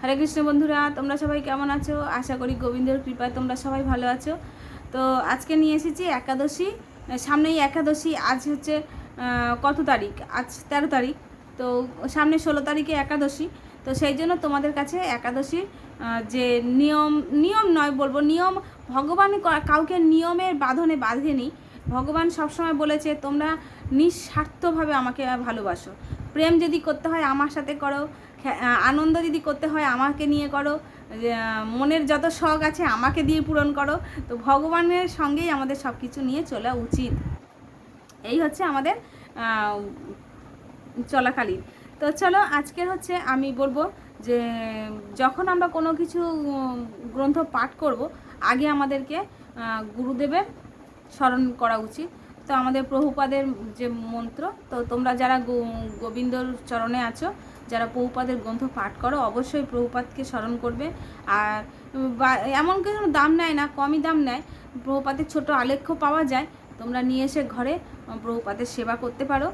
হরে কৃষ্ণ বন্ধুরা, তোমরা সবাই কেমন আছো? আশা করি গোবিন্দের কৃপায় তোমরা সবাই ভালো আছো। তো আজকে নিয়ে এসেছি একাদশী, সামনেই একাদশী। আজ হচ্ছে কত তারিখ? আজ 13 তারিখ। তো সামনে 16 তারিখে একাদশী। তো সেই জন্য তোমাদের কাছে একাদশীর যে নিয়ম নিয়ম নয় বলবো, নিয়ম ভগবান কাউকে নিয়মের বাঁধনে বাঁধেনি। ভগবান সবসময় বলেছে তোমরা নিঃস্বার্থভাবে আমাকে ভালোবাসো। প্রেম যদি করতে হয় আমার সাথে করো, আনন্দ যদি করতে হয় আমাকে নিয়ে করো, মনের যত শখ আছে আমাকে দিয়ে পূরণ করো। তো ভগবানের সঙ্গেই আমাদের সব কিছু নিয়ে চলা উচিত। এই হচ্ছে আমাদের চলাকালীন। তো চলো, আজকের হচ্ছে আমি বলবো যে যখন আমরা কোনো কিছু গ্রন্থ পাঠ করব, আগে আমাদেরকে গুরুদেবের স্মরণ করা উচিত। তো আমাদের প্রভুপাদের যে মন্ত্র, তো তোমরা যারা গোবিন্দর চরণে আছো, যারা প্রভুপাদের গ্রন্থ পাঠ করো, অবশ্যই প্রভুপাদকে স্মরণ করবে। আর এমন কিছু দাম নেয় না, কমই দাম নেয়। প্রভুপাদের ছোট আলেখ্য পাওয়া যায়, তোমরা নিয়ে এসে ঘরে প্রভুপাদের সেবা করতে পারো।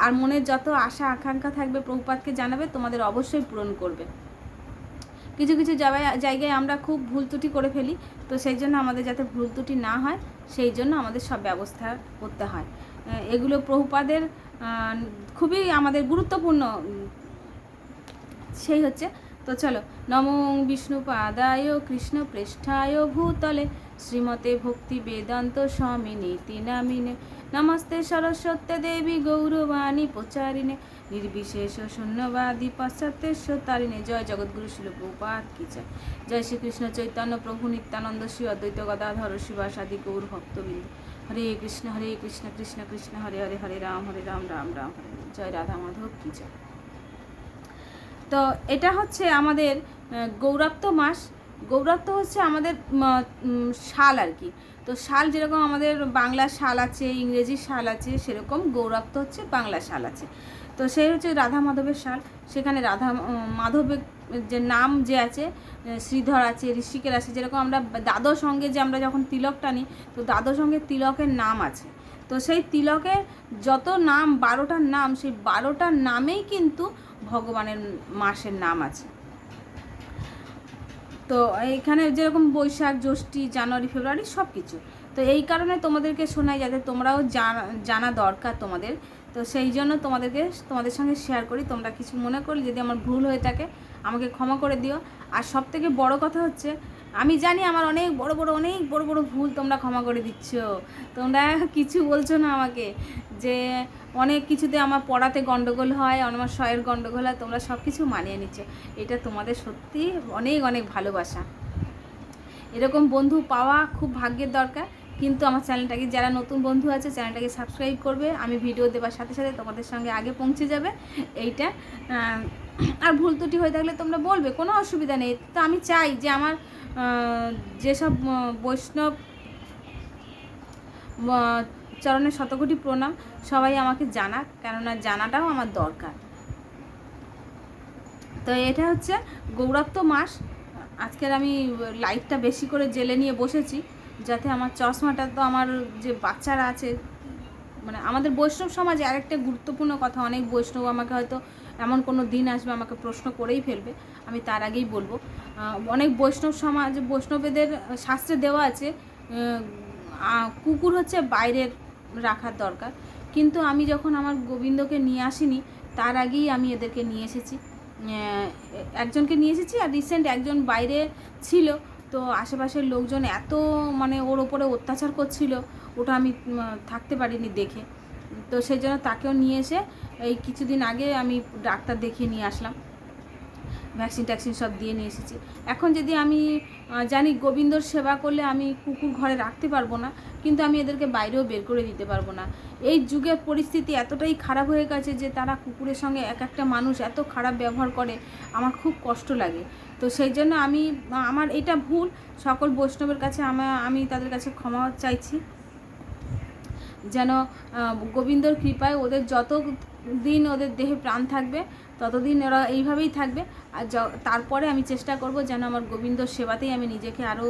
আর মনের যত আশা আকাঙ্ক্ষা থাকবে প্রভুপাদকে জানাবে, তোমাদের অবশ্যই পূরণ করবে। কিছু কিছু জায়গায় আমরা খুব ভুল ত্রুটি করে ফেলি, তো সেই জন্য আমাদের যাতে ভুল ত্রুটি না হয় সেই জন্য আমাদের সব ব্যবস্থা করতে হয়। এগুলো প্রভুপাদের খুবই আমাদের গুরুত্বপূর্ণ সেই হচ্ছে। তো চলো, নমো বিষ্ণুপাদায় কৃষ্ণ পৃষ্ঠায় ভূতলে শ্রীমতে ভক্তি বেদান্ত স্বামিনীতি নামিনে নমস্তে সরস্বতী দেবী গৌরবাণী প্রচারিণে নির্বিশেষ শূন্যবাদী পাশ্চাত্যেশ্বতারিণে। জয় জগৎগুরু শিল প্রভুপাদ কি জয়। জয় শ্রীকৃষ্ণ চৈতন্য প্রভু নিত্যানন্দ শ্রী অদ্বৈত গদাধর শিবাসাদি গৌর ভক্তবৃন্দ। হরে কৃষ্ণ কৃষ্ণ কৃষ্ণ হরে হরে, হরে রাম রাম রাম হরে। জয় রাধা মাধব কি জয়। তো এটা হচ্ছে আমাদের গৌরাত্ম মাস। গৌরাত্ম হচ্ছে আমাদের সাল আর কি। তো সাল যেরকম আমাদের বাংলা সাল আছে, ইংরেজি সাল আছে, সেরকম গৌরাত্ম হচ্ছে বাংলা সাল আছে। তো সেই হচ্ছে রাধা মাধবের সাল। সেখানে রাধা মাধবের যে নাম যে আছে, শ্রীধর আছে, ঋষিকের আছে। যেরকম আমরা দাদর সঙ্গে যে আমরা যখন তিলক টানি, তো দাদর সঙ্গে তিলকের নাম আছে। তো সেই তিলকের যত নাম, 12টার নাম, সেই 12টার নামেই কিন্তু ভগবানের মাসের নাম আছে। তো এখানে যেরকম বৈশাখ, জ্যৈষ্ঠী, জানুয়ারি, ফেব্রুয়ারি সব কিছু। তো এই কারণে তোমাদেরকে শোনাই, যাতে তোমরাও জানা দরকার তোমাদের। তো সেই জন্য তোমাদের সঙ্গে শেয়ার করি। তোমরা কিছু মনে করলে যদি আমার ভুল হয়ে থাকে আমাকে ক্ষমা করে দিও। আর সব থেকে বড় কথা হচ্ছে, আমি জানি আমার অনেক বড় বড় ভুল তোমরা ক্ষমা করে দিচ্ছ। তোমরা কিছু বলছো না আমাকে, যে অনেক কিছুতে আমার পড়াতে গণ্ডগোল হয়, আমার শয়ের গণ্ডগোল হয়, তোমরা সব কিছু মানিয়ে নিচ্ছ। এটা তোমাদের সত্যি অনেক ভালোবাসা। এরকম বন্ধু পাওয়া খুব ভাগ্যের দরকার। কিন্তু আমার চ্যানেলটাকে, যারা নতুন বন্ধু আছে, চ্যানেলটাকে সাবস্ক্রাইব করবে। আমি ভিডিও দেওয়ার সাথে সাথে তোমাদের সঙ্গে আগে পৌঁছে যাবে এইটা। আর ভুল ত্রুটি হয়ে থাকলে তোমরা বলবে, কোনো অসুবিধা নেই। তো আমি চাই যে আমার যেসব বৈষ্ণব চরণের শতকোটি প্রণাম, সবাই আমাকে জানাক, কেননা জানাটাও আমার দরকার। তো এটা হচ্ছে গৌরাত্ম মাস। আজকের আমি লাইটটা বেশি করে জেলে নিয়ে বসেছি, যাতে আমার চশমাটা, তো আমার যে বাচ্চারা আছে, মানে আমাদের বৈষ্ণব সমাজে আরেকটা গুরুত্বপূর্ণ কথা, অনেক বৈষ্ণব আমাকে হয়তো এমন কোনো দিন আসবে আমাকে প্রশ্ন করেই ফেলবে, আমি তার আগেই বলবো। অনেক বৈষ্ণব সমাজ, বৈষ্ণবেদের শাস্ত্রে দেওয়া আছে কুকুর হচ্ছে বাইরের রাখার দরকার। কিন্তু আমি যখন আমার গোবিন্দকে নিয়ে আসিনি, তার আগেই আমি এদেরকে নিয়ে এসেছি। একজনকে নিয়ে এসেছি, আর রিসেন্ট একজন বাইরে ছিল। তো আশেপাশের লোকজন এত মানে ওর ওপরে অত্যাচার করছিল, ওটা আমি থাকতে পারিনি দেখে। তো সেই জন্য তাকেও নিয়ে এসে এই কিছুদিন আগে আমি ডাক্তার দেখিয়ে নিয়ে আসলাম, ভ্যাকসিন ট্যাকসিন সব দিয়ে নিয়ে এসেছি। এখন যদি আমি জানি গোবিন্দর সেবা করলে আমি কুকুর ঘরে রাখতে পারবো না, কিন্তু আমি এদেরকে বাইরেও বের করে দিতে পারবো না। এই যুগের পরিস্থিতি এতটাই খারাপ হয়ে গেছে যে তারা কুকুরের সঙ্গে এক একটা মানুষ এত খারাপ ব্যবহার করে, আমার খুব কষ্ট লাগে। তো সেই জন্য আমার এটা ভুল। সকল বৈষ্ণবের কাছে আমি তাদের কাছে ক্ষমা চাইছি, যেন গোবিন্দর কৃপায় ওদের যত দিন ওদের দেহে প্রাণ থাকবে ততদিন ওরা এইভাবেই থাকবে। আর তারপরে আমি চেষ্টা করব যেন আমার গোবিন্দর সেবাতেই আমি নিজেকে আরও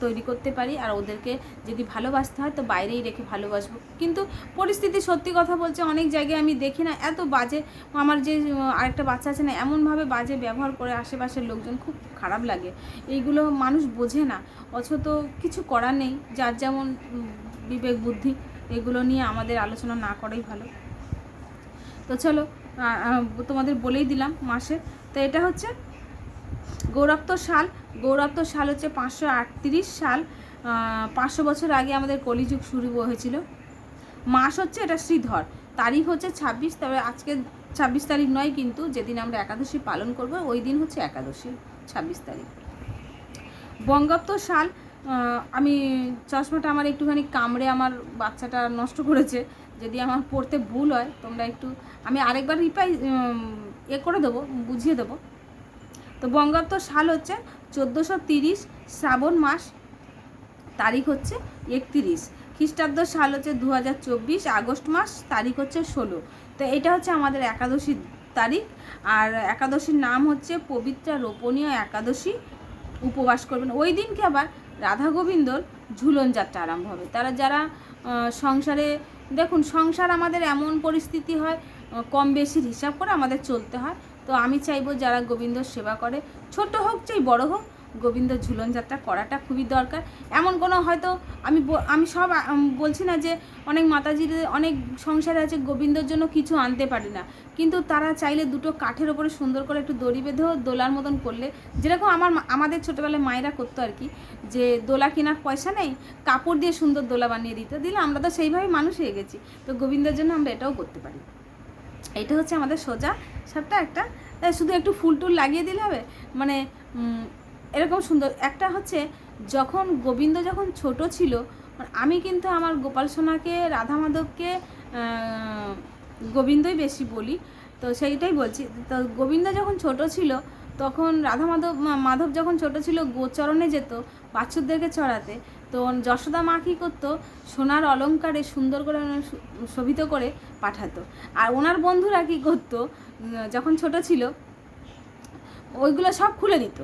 তৈরি করতে পারি। আর ওদেরকে যদি ভালোবাসতে হয় তো বাইরেই রেখে ভালোবাসবো। কিন্তু পরিস্থিতি সত্যি কথা বলছে, অনেক জায়গায় আমি দেখি না এত বাজে, আমার যে আরেকটা বাচ্চা আছে না, এমনভাবে বাজে ব্যবহার করে আশেপাশের লোকজন, খুব খারাপ লাগে। এইগুলো মানুষ বোঝে না, অথচ কিছু করার নেই, যার যেমন বিবেক বুদ্ধি, এগুলো নিয়ে আমাদের আলোচনা না করাই ভালো। তো চলো, তোমাদের বলেই দিলাম মাসে। তো এটা হচ্ছে গৌরাপ্ত সাল। গৌরাপ্ত সাল হচ্ছে 538 সাল। 500 বছর আগে আমাদের কলিযুগ শুরু হয়েছিল। মাস হচ্ছে এটা শ্রীধর। তারিখ হচ্ছে 26। তবে আজকে 26 তারিখ নয়, কিন্তু যেদিন আমরা একাদশী পালন করব ওই দিন হচ্ছে একাদশী, 26 তারিখ। বঙ্গাব্দ সাল, আমি চশমাটা আমার একটুখানি কামড়ে আমার বাচ্চাটা নষ্ট করেছে, যদি আমার পড়তে ভুল হয় তোমরা একটু, আমি আরেকবার করে দেবো, বুঝিয়ে দেবো। তো বঙ্গাব্দ সাল হচ্ছে 1430 শ্রাবণ মাস, তারিখ হচ্ছে 31। খ্রিস্টাব্দ সাল হচ্ছে 2024 আগস্ট মাস, তারিখ হচ্ছে 16। তো এটা হচ্ছে আমাদের একাদশীর তারিখ। আর একাদশীর নাম হচ্ছে পবিত্রা রোপণীয় একাদশী। উপবাস করবেন ওই দিনকে। আবার রাধা গোবিন্দর ঝুলন যাত্রা আরম্ভ হবে। তারা যারা সংসারে, দেখুন সংসার আমাদের এমন পরিস্থিতি হয়, কম বেশির হিসাব করে আমাদের চলতে হয়। তো আমি চাইবো যারা গোবিন্দর সেবা করে, ছোট হোক চাই বড় হোক, গোবিন্দ ঝুলন যাত্রা করাটা খুবই দরকার। এমন কোনো হয়তো আমি সব বলছি না যে অনেক মাতাজির অনেক সংসারে আছে গোবিন্দর জন্য কিছু আনতে পারে না, কিন্তু তারা চাইলে দুটো কাঠের ওপরে সুন্দর করে একটু দড়ি বেঁধেও দোলার মতন করলে, যেরকম আমাদের ছোটোবেলায় মায়েরা করতো আর কি, যে দোলা কেনার পয়সা নেই, কাপড় দিয়ে সুন্দর দোলা বানিয়ে দিলে আমরা তো সেইভাবেই মানুষ হয়ে গেছি। তো গোবিন্দের জন্য আমরা এটাও করতে পারি। এটা হচ্ছে আমাদের সোজা সাপটা একটা, শুধু একটু ফুল টুল লাগিয়ে দিলে হবে, মানে এরকম সুন্দর একটা হচ্ছে। যখন গোবিন্দ যখন ছোট ছিল, আমি কিন্তু আমার গোপাল সোনাকে, রাধা মাধবকে গোবিন্দই বেশি বলি, তো সেইটাই বলছি। তো গোবিন্দ যখন ছোট ছিল তখন রাধা মাধব যখন ছোট ছিল গোচরণে যেত বাছুরদেরকে চড়াতে, তো যশোদা মা কী করতো, সোনার অলঙ্কারে সুন্দর করে শোভিত করে পাঠাতো। আর ওনার বন্ধুরা কী করতো, যখন ছোট ছিল ওইগুলো সব খুলে দিত,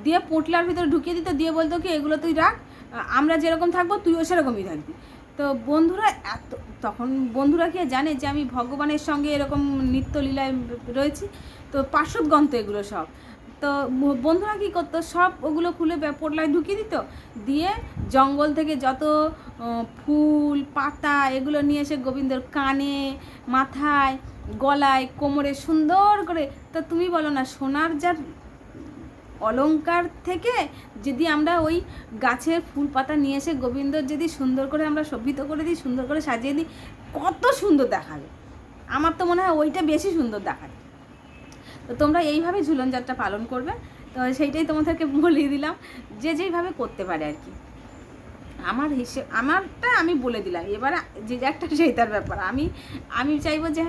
দিয়ে পোটলার ভিতরে ঢুকিয়ে দিত, দিয়ে বলতো কি এগুলো তুই রাখ, আমরা যেরকম থাকবো তুইও সেরকমই থাকবি। তো বন্ধুরা তখন বন্ধুরা কি জানে যে আমি ভগবানের সঙ্গে এরকম নিত্যলীলায় রয়েছি, তো পার্শ্বদগন্ত এগুলো সব। তো বন্ধুরা কী করতো, সব ওগুলো খুলে পোটলায় ঢুকিয়ে দিত, দিয়ে জঙ্গল থেকে যত ফুল পাতা এগুলো নিয়ে এসে গোবিন্দর কানে, মাথায়, গলায়, কোমরে সুন্দর করে। তা তুমি বলো না, সোনার যার অলঙ্কার থেকে যদি আমরা ওই গাছের ফুল পাতা নিয়ে এসে গোবিন্দর যদি সুন্দর করে আমরা শোভিত করে দিই, সুন্দর করে সাজিয়ে দিই, কত সুন্দর দেখাবে। আমার তো মনে হয় ওইটা বেশি সুন্দর দেখাবে। তো তোমরা এইভাবে ঝুলন যাত্রা পালন করবে। তো সেইটাই তোমাদেরকে বলিয়ে দিলাম, যে যেইভাবে করতে পারে আর কি। আমারটা আমি বলে দিলাম, এবার যে একটা সেইটার ব্যাপার। আমি চাইবো যে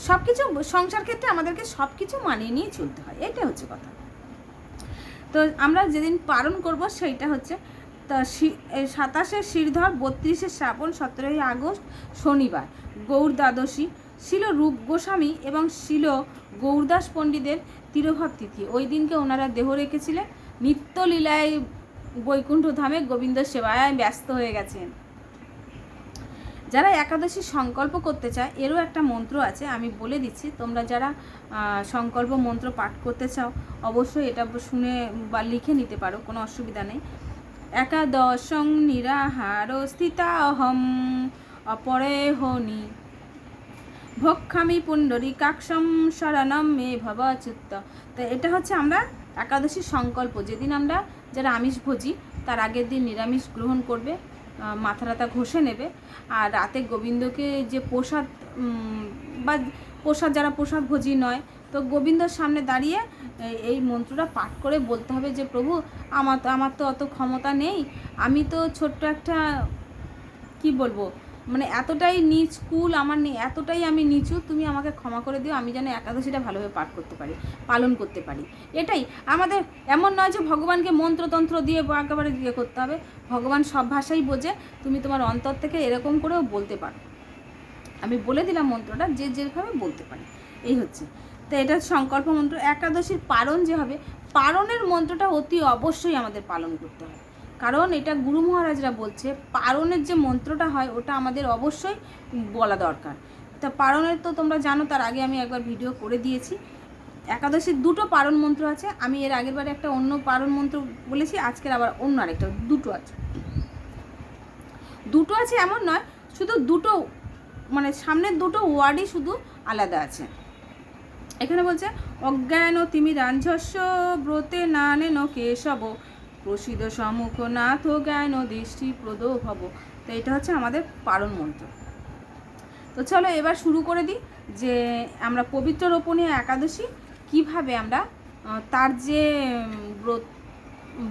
সব কিছু সংসার ক্ষেত্রে আমাদেরকে সব কিছু মানিয়ে নিয়ে চলতে হয়, এইটা হচ্ছে কথা। তো আমরা যেদিন পালন করব সেইটা হচ্ছে 27শে শ্রীধর, 32শে শ্রাবণ, 17ই আগস্ট শনিবার, গৌর দ্বাদশী, শিল রূপ গোস্বামী এবং শিল গৌরদাস পণ্ডিতের তিরোভাব তিথি। ওই দিনকে ওনারা দেহ রেখেছিলেন, নিত্যলীলায় বৈকুণ্ঠ ধামে গোবিন্দ সেবায় ব্যস্ত হয়ে গেছেন। যারা একাদশী সংকল্প করতে চায়, এরও একটা মন্ত্র আছে, আমি বলে দিচ্ছি। তোমরা যারা সংকল্প মন্ত্র পাঠ করতে চাও অবশ্যই এটা শুনে বা লিখে নিতে পারো, কোনো অসুবিধা নেই। একাদশং নিরাহার স্থিতাহম অপরেহনি ভক্ষামি পুণ্ডরীকাক্ষম শরণম মে ভবচ্যুত। তো এটা হচ্ছে আমরা একাদশী সংকল্প, যেদিন আমরা যারা আমিষ ভোজি তার আগের দিন নিরামিষ গ্রহণ করবে, মাথা রাতা ঘষে নেবে, আর রাতে গোবিন্দকে যে প্রসাদ যারা প্রসাদ ভোজি নয়, তো গোবিন্দর সামনে দাঁড়িয়ে এই মন্ত্রটা পাঠ করে বলতে হবে যে প্রভু আমার তো অত ক্ষমতা নেই, আমি তো ছোট্ট একটা কি বলবো, মানে এতটাই নিচ কুল আমার নেই, এতটাই আমি নিচু, তুমি আমাকে ক্ষমা করে দিও, আমি যেন একাদশীটা ভালোভাবে পাঠ করতে পারি, পালন করতে পারি। এটাই আমাদের, এমন নয় যে ভগবানকে মন্ত্রতন্ত্র দিয়ে একেবারে দিয়ে করতে হবে। ভগবান সব ভাষাই বোঝে, তুমি তোমার অন্তর থেকে এরকম করেও বলতে পারো। আমি বলে দিলাম মন্ত্রটা, যে যেভাবে বলতে পারি। এই হচ্ছে। তো এটা সংকল্প মন্ত্র। একাদশীর পারণ যে হবে, পারণের মন্ত্রটা অতি অবশ্যই আমাদের পালন করতে হয়, কারণ এটা গুরু মহারাজরা বলছে পারণের যে মন্ত্রটা হয় ওটা আমাদের অবশ্যই বলা দরকার। তা পারণের তো তোমরা জানো, তার আগে আমি একবার ভিডিও করে দিয়েছি। একাদশীর দুটো পারণ মন্ত্র আছে, আমি এর আগের বারে একটা অন্য পারণ মন্ত্র বলেছি, আজকের আবার অন্য আরেকটা, দুটো আছে এমন নয়, শুধু দুটো মানে সামনের দুটো ওয়ার্ডই শুধু আলাদা আছে। এখানে বলছে অজ্ঞান তিমিরাঞ্জস্য ব্রতে নানেন কেশব প্রসিদ্ধ সম্মুখ নাথ জ্ঞান দৃষ্টি প্রদ ভব। তো এটা হচ্ছে আমাদের পারণ মন্ত্র। তো চলো এবার শুরু করে দিই যে আমরা পবিত্র রোপণী একাদশী কিভাবে আমরা তার যে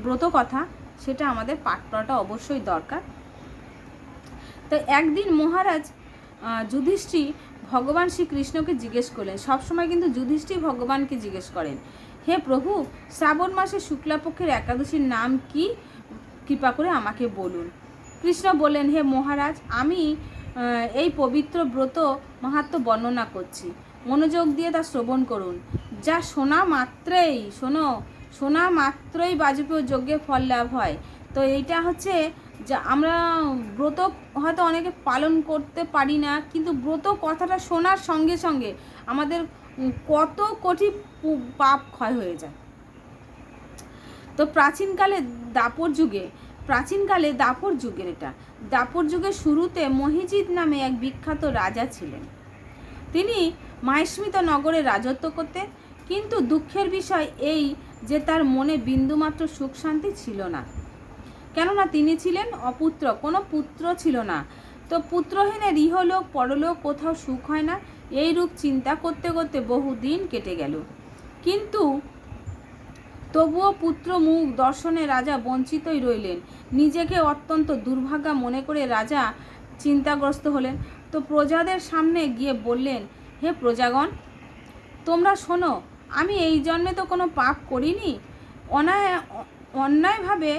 ব্রত কথা সেটা আমাদের পাঠ করাটা অবশ্যই দরকার। তো একদিন মহারাজ যুধিষ্ঠির ভগবান শ্রীকৃষ্ণকে জিজ্ঞেস করলেন, সবসময় কিন্তু যুধিষ্ঠির ভগবানকে জিজ্ঞেস করেন, হে প্রভু, শ্রাবণ মাসে শুক্লাপক্ষের একাদশীর নাম কি, কৃপা করে আমাকে বলুন। কৃষ্ণ বললেন, হে মহারাজ, আমি এই পবিত্র ব্রত মাহাত্ম্য বর্ণনা করছি, মনোযোগ দিয়ে তা শ্রবণ করুন। যা শোনা মাত্রই বাজপেয় যজ্ঞে ফল লাভ হয়। তো এইটা হচ্ছে যা আমরা ব্রত হয়তো অনেকে পালন করতে পারি না, কিন্তু ব্রত কথাটা শোনার সঙ্গে সঙ্গে আমাদের কত কোটি পাপ ক্ষয় হয়ে যায়। তো প্রাচীনকালে দাপর যুগের এটা দাপর যুগের শুরুতে মহিজিৎ নামে এক বিখ্যাত রাজা ছিলেন। তিনি মাহেশমিত নগরে রাজত্ব করতেন, কিন্তু দুঃখের বিষয় এই যে তার মনে বিন্দুমাত্র সুখ শান্তি ছিল না, কেননা তিনি ছিলেন অপুত্র, কোনো পুত্র ছিল না। তো পুত্রহীনের ইহলোক পরলোক কোথাও সুখ হয় না, এই রূপ চিন্তা করতে করতে বহুদিন কেটে গেল। কিন্তু তবুও পুত্র মুখ দর্শনে রাজা বঞ্চিতই রইলেন। নিজেকে অত্যন্ত দুর্ভাগা মনে করে রাজা চিন্তাগ্রস্ত হলেন। তো প্রজাদের সামনে গিয়ে বললেন, হে প্রজাগণ, তোমরা শোনো, আমি এই জন্মে তো কোনো পাপ করিনি, অন্যায়ভাবে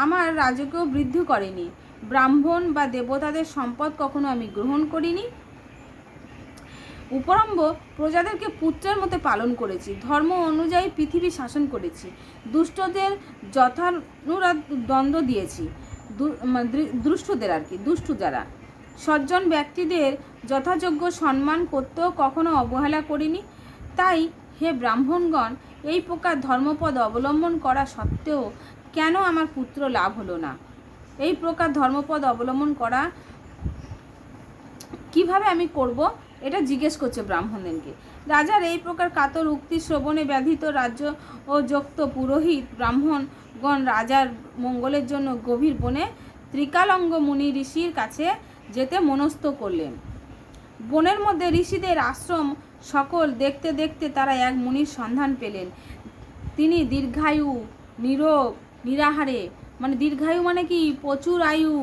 আমার রাজকেও বৃদ্ধি করেনি, ব্রাহ্মণ বা দেবতাদের সম্পদ কখনো আমি গ্রহণ করিনি, উপরম্ভ প্রজাদেরকে পুত্রের মতো পালন করেছি, ধর্ম অনুযায়ী পৃথিবী শাসন করেছি, দুষ্টদের যথানুরাগ দ্বন্দ্ব দিয়েছি, দুষ্টু যারা সজ্জন ব্যক্তিদের যথাযোগ্য সম্মান করতেও কখনো অবহেলা করিনি। তাই হে ব্রাহ্মণগণ, এই প্রকার ধর্মপদ অবলম্বন করা সত্ত্বেও কেন আমার পুত্র লাভ হলো না? এই প্রকার ধর্মপদ অবলম্বন করা কিভাবে আমি করব, এটা জিজ্ঞেস করছে ব্রাহ্মণদেরকে। রাজার এই প্রকার কাতর উক্তি শ্রবণে ব্যাধিত রাজ্য ও যুক্ত পুরোহিত ব্রাহ্মণগণ রাজার মঙ্গলের জন্য গভীর বনে ত্রিকালঙ্গ মুনি ঋষির কাছে যেতে মনস্থ করলেন। বনের মধ্যে ঋষিদের আশ্রম সকল দেখতে দেখতে তারা এক মুনির সন্ধান পেলেন। তিনি দীর্ঘায়ু, নিরোগ, নিরাহারে, মানে দীর্ঘায়ু মানে কি, প্রচুর আয়ু,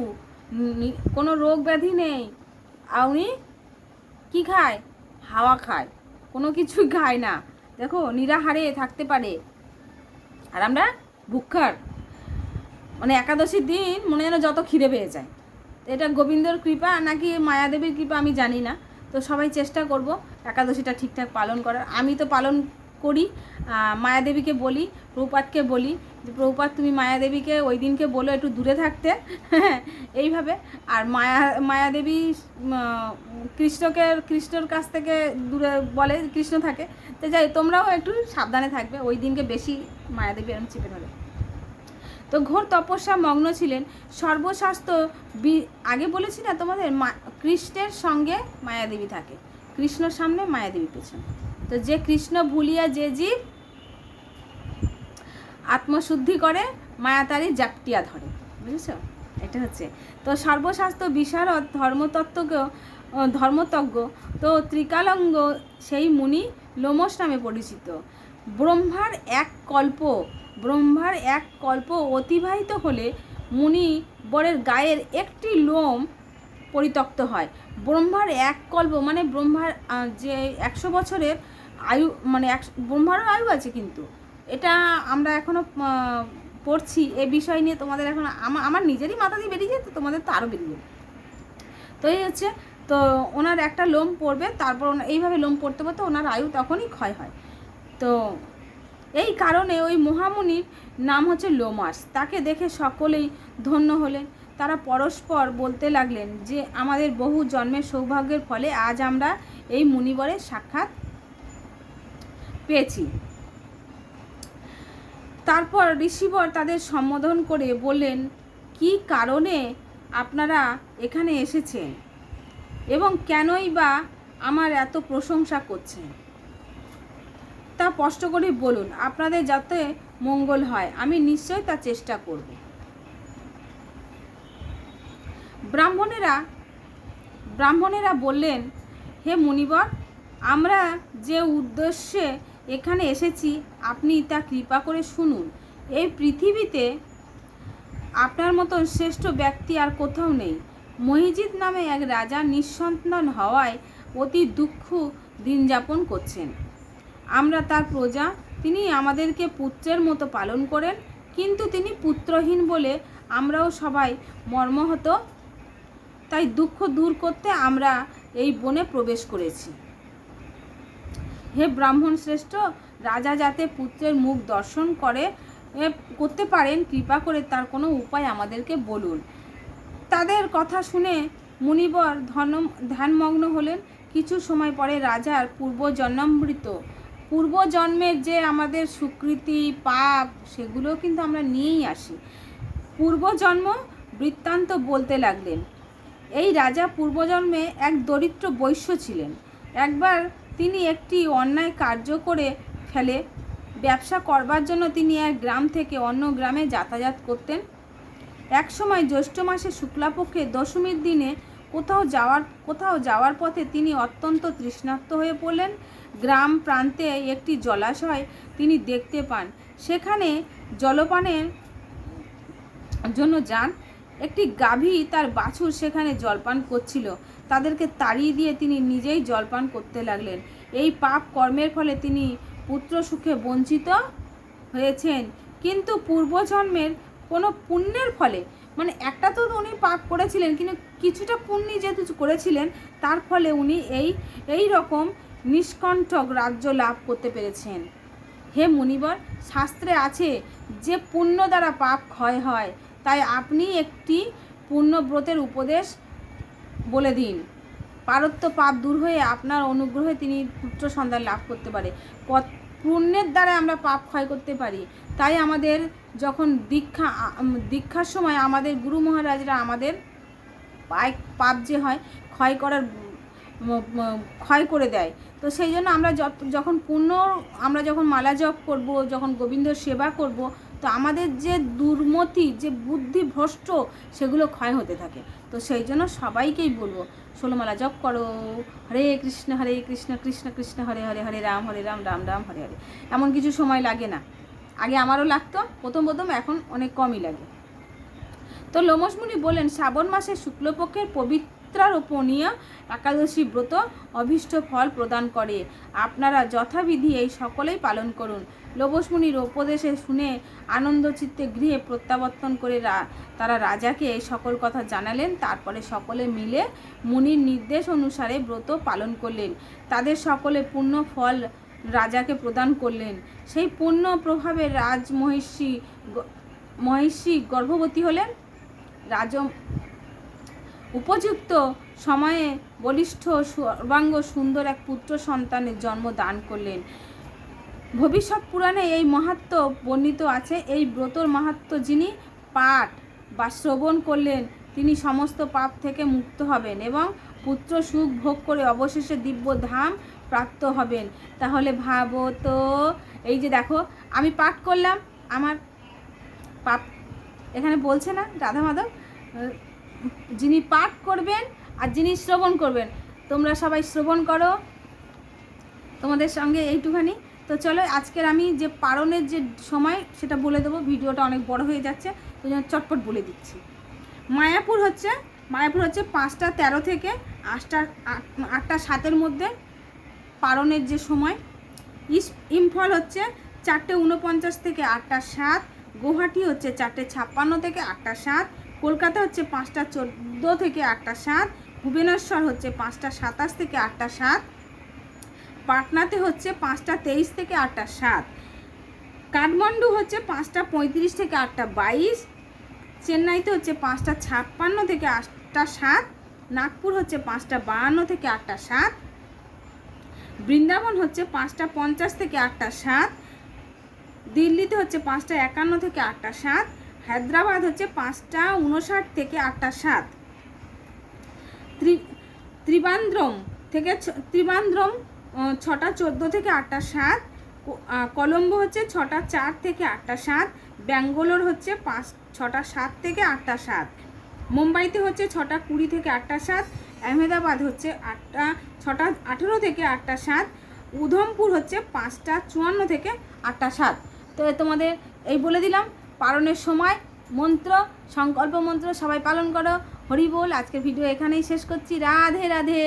কোনো রোগ ব্যাধি নেই, আর উনি কী খায়? হাওয়া খায়, কোনো কিছু খায় না। দেখো, নিরাহারে থাকতে পারে, আর আমরা ভুক্ষার, মানে একাদশীর দিন মনে যেন যত খিদে পেয়ে যায়। এটা গোবিন্দর কৃপা নাকি মায়াদেবীর কৃপা আমি জানি না। তো সবাই চেষ্টা করব একাদশীটা ঠিকঠাক পালন করার। আমি তো পালন করি, মায়াদেবীকে বলি, প্রভুপাদকে বলি যে প্রভুপাদ তুমি মায়াদেবীকে ওই দিনকে বলো একটু দূরে থাকতে, এইভাবে। আর মায়াদেবী কৃষ্ণর কাছ থেকে দূরে বলে, কৃষ্ণ থাকে। তো যাই, তোমরাও একটু সাবধানে থাকবে, ওই দিনকে বেশি মায়াদেবী এরকম চেপে ধরে। তো ঘোর তপস্যা মগ্ন ছিলেন। সর্বশাস্ত্র আগে বলেছি না তোমাদের, কৃষ্ণের সঙ্গে মায়াদেবী থাকে, কৃষ্ণর সামনে মায়াদেবী পেছনে। তো যে কৃষ্ণ ভুলিয়া যে জীব আত্মশুদ্ধি করে, মায়া তারি জাপটিয়া ধরে, বুঝেছ? এটা হচ্ছে। তো সর্বশাস্ত্র বিশারদ ধর্মতজ্ঞ তো ত্রিকালঙ্গ সেই মুনি লোমস নামে পরিচিত। ব্রহ্মার এক কল্প অতিবাহিত হলে মুনি বরের গায়ের একটি লোম পরিত্যক্ত হয়। ব্রহ্মার এক কল্প মানে ব্রহ্মার যে 100 বছরের আয়ু, মানে ব্রহ্মারও আয়ু আছে, কিন্তু এটা আমরা এখনও পড়ছি। এই বিষয় নিয়ে তোমাদের এখন আমার নিজেরই মাথা দিয়ে বেরিয়ে যায়, তো তোমাদের তো আরও বেরিয়ে যাবে। তো এই হচ্ছে। তো ওনার একটা লোম পড়বে, তারপর এইভাবে লোম পড়তে পড়তে ওনার আয়ু তখনই ক্ষয় হয়। তো এই কারণে ওই মহামুনির নাম হচ্ছে লোমাস। তাকে দেখে সকলেই ধন্য হলেন। তারা পরস্পর বলতে লাগলেন যে আমাদের বহু জন্মের সৌভাগ্যের ফলে আজ আমরা এই মুনিবরের সাক্ষাৎ পেয়েছি। তারপর ঋষিবর তাদের সম্বোধন করে বললেন, কি কারণে আপনারা এখানে এসেছেন এবং কেনই বা আমার এত প্রশংসা করছেন তা স্পষ্ট করে বলুন। আপনাদের যাতে মঙ্গল হয় আমি নিশ্চয়ই তা চেষ্টা করব। ব্রাহ্মণেরা বললেন, হে মুনিবর, আমরা যে উদ্দেশ্যে এখানে এসেছি আপনি তা কৃপা করে শুনুন। এই পৃথিবীতে আপনার মতো শ্রেষ্ঠ ব্যক্তি আর কোথাও নেই। মহিজিৎ নামে এক রাজা নিঃসন্তান হওয়ায় অতি দুঃখ দিন যাপন করছেন। আমরা তার প্রজা। তিনি আমাদেরকে পুত্রের মতো পালন করেন, কিন্তু তিনি পুত্রহীন বলে আমরাও সবাই মর্মাহত। তাই দুঃখ দূর করতে আমরা এই বনে প্রবেশ করেছি। হে ব্রাহ্মণ শ্রেষ্ঠ, রাজা যাতে পুত্রের মুখ দর্শন করতে পারেন, কৃপা করে তার কোনো উপায় আমাদেরকে বলুন। তাদের কথা শুনে মুনিবর ধ্যানমগ্ন হলেন। কিছু সময় পরে রাজার পূর্বজন্মের যে আমাদের সুকৃতি পাপ সেগুলো কিন্তু আমরা নিয়েই আসি। পূর্বজন্ম বৃত্তান্ত বলতে লাগলেন। এই রাজা পূর্বজন্মে এক দরিদ্র বৈশ্য ছিলেন। একবার তিনি একটি অন্যায় কার্য করে ফেলে ব্যবসা করবার জন্য তিনি এক গ্রাম থেকে অন্য গ্রামে যাতায়াত করতেন। এক সময় জ্যৈষ্ঠ মাসে শুক্লাপক্ষে দশমীর দিনে কোথাও যাওয়ার পথে তিনি অত্যন্ত তৃষ্ণার্ত হয়ে পড়লেন। গ্রাম প্রান্তে একটি জলাশয় তিনি দেখতে পান। সেখানে জলপানের জন্য যান। একটি গাভী তার বাছুর সেখানে জলপান করছিল। তাদেরকে তাড়িয়ে দিয়ে তিনি নিজেই জলপান করতে লাগলেন। এই পাপ কর্মের ফলে তিনি পুত্র সুখে বঞ্চিত হয়েছেন। কিন্তু পূর্বজন্মের কোনো পুণ্যের ফলে, মানে একটা তো উনি পাপ করেছিলেন, কিন্তু কিছুটা পুণ্য যেহেতু করেছিলেন তার ফলে উনি এই রকম নিষ্কণ্টক রাজ্য লাভ করতে পেরেছেন। হে মুনিবর, শাস্ত্রে আছে যে পুণ্য দ্বারা পাপ ক্ষয় হয়। তাই আপনি একটি পুণ্যব্রতের উপদেশ বলে দিন। পারত্য পাপ দূর হয়ে আপনার অনুগ্রহে তিনি পুত্র সন্তান লাভ করতে পারে। পুণ্যের দ্বারা আমরা পাপ ক্ষয় করতে পারি। তাই আমাদের যখন দীক্ষার সময় আমাদের গুরু মহারাজরা আমাদের পাপ যে হয় ক্ষয় করে দেয়। তো সেই জন্য আমরা যখন মালা জপ করব, যখন গোবিন্দর সেবা করব, তো আমাদের যে দুর্মতি, যে বুদ্ধি ভ্রষ্ট, সেগুলো ক্ষয় হতে থাকে। তো সেই জন্য সবাইকেই বলবো 16 মালা জপ করো। হরে কৃষ্ণ কৃষ্ণ কৃষ্ণ হরে হরে, হরে রাম রাম রাম হরে হরে। এমন কিছু সময় লাগে না। আগে আমারও লাগতো প্রথম, এখন অনেক কমই লাগে। তো লোমশ মুনি বলেন, শ্রাবণ মাসে শুক্লপক্ষের পবিত্রারোপণীয় একাদশী ব্রত অভীষ্ট ফল প্রদান করে। আপনারা যথাবিধি এই সকলেই পালন করুন। লোমশ মুনির উপদেশে শুনে আনন্দচিত্তে গৃহে প্রত্যাবর্তন করে তারা রাজাকে এই সকল কথা জানালেন। তারপরে সকলে মিলে মুনির নির্দেশ অনুসারে ব্রত পালন করলেন। তাদের সকলে পূর্ণ ফল রাজাকে প্রদান করলেন। সেই পূর্ণ প্রভাবে মহিষী গর্ভবতী হলেন। উপযুক্ত সময়ে বলিষ্ঠ সর্বাঙ্গ সুন্দর এক পুত্র সন্তানের জন্ম দান করলেন। ভবিষ্যৎ পুরাণে এই মাহাত্ম্য বর্ণিত আছে। এই ব্রতর মাহাত্ম্য যিনি পাঠ বা শ্রবণ করলেন তিনি সমস্ত পাপ থেকে মুক্ত হবেন এবং পুত্র সুখ ভোগ করে অবশেষে দিব্য ধাম প্রাপ্ত হবেন। তাহলে ভাবো তো, এই যে দেখো আমি পাঠ করলাম, আমার পাপ এখানে বলছে না রাধা মাধব, যিনি পাঠ করবেন আর যিনি শ্রবণ করবেন, তোমরা সবাই শ্রবণ করো। তোমাদের সঙ্গে এইটুখানি। তো চলো আজকের আমি যে পারণের যে সময় সেটা বলে দেবো। ভিডিওটা অনেক বড় হয়ে যাচ্ছে, তো জন্য চটপট বলে দিচ্ছি। মায়াপুর হচ্ছে 5টা 13 থেকে 8টা 7-এর মধ্যে পারণের যে সময়। ইম্ফল হচ্ছে 4টে 49 থেকে 8টা 7। গুয়াহাটি হচ্ছে 4টে 56 থেকে 8টা 7। কলকাতা হচ্ছে 5টা 14 থেকে 8টা 7। ভুবনেশ্বর হচ্ছে 5টা 27 থেকে 8টা 7, পাটনাতে হচ্ছে 5টা 23 থেকে 8টা 7, কাঠমান্ডু হচ্ছে 5টা 35 থেকে 8টা 22, চেন্নাইতে হচ্ছে 5টা 56 থেকে 8টা 7, নাগপুর হচ্ছে 5টা 52 থেকে 8টা 7, বৃন্দাবন হচ্ছে 5টা 50 থেকে 8টা 7, দিল্লিতে হচ্ছে 5টা 51 থেকে 8টা 7, হায়দ্রাবাদ হচ্ছে 5টা 59 থেকে 8টা 7, ত্রিবান্দ্রম 6টা 14 থেকে 8টা 7, কলম্বো হচ্ছে 6টা 4 থেকে 8টা 7, ব্যাঙ্গালোর হচ্ছে 6টা 7 থেকে 8টা 7, মুম্বাইতে হচ্ছে 6টা 20 থেকে 8টা 7, আহমেদাবাদ হচ্ছে 6টা 18 থেকে 8টা 7, উধমপুর হচ্ছে 5টা 54 থেকে 8টা 7। তো তোমাদের এই বলে দিলাম পালনের সময়, মন্ত্র, সংকল্প মন্ত্র সবাই পালন করো। হরি বল। আজকের ভিডিও এখানেই শেষ করছি। রাধে রাধে।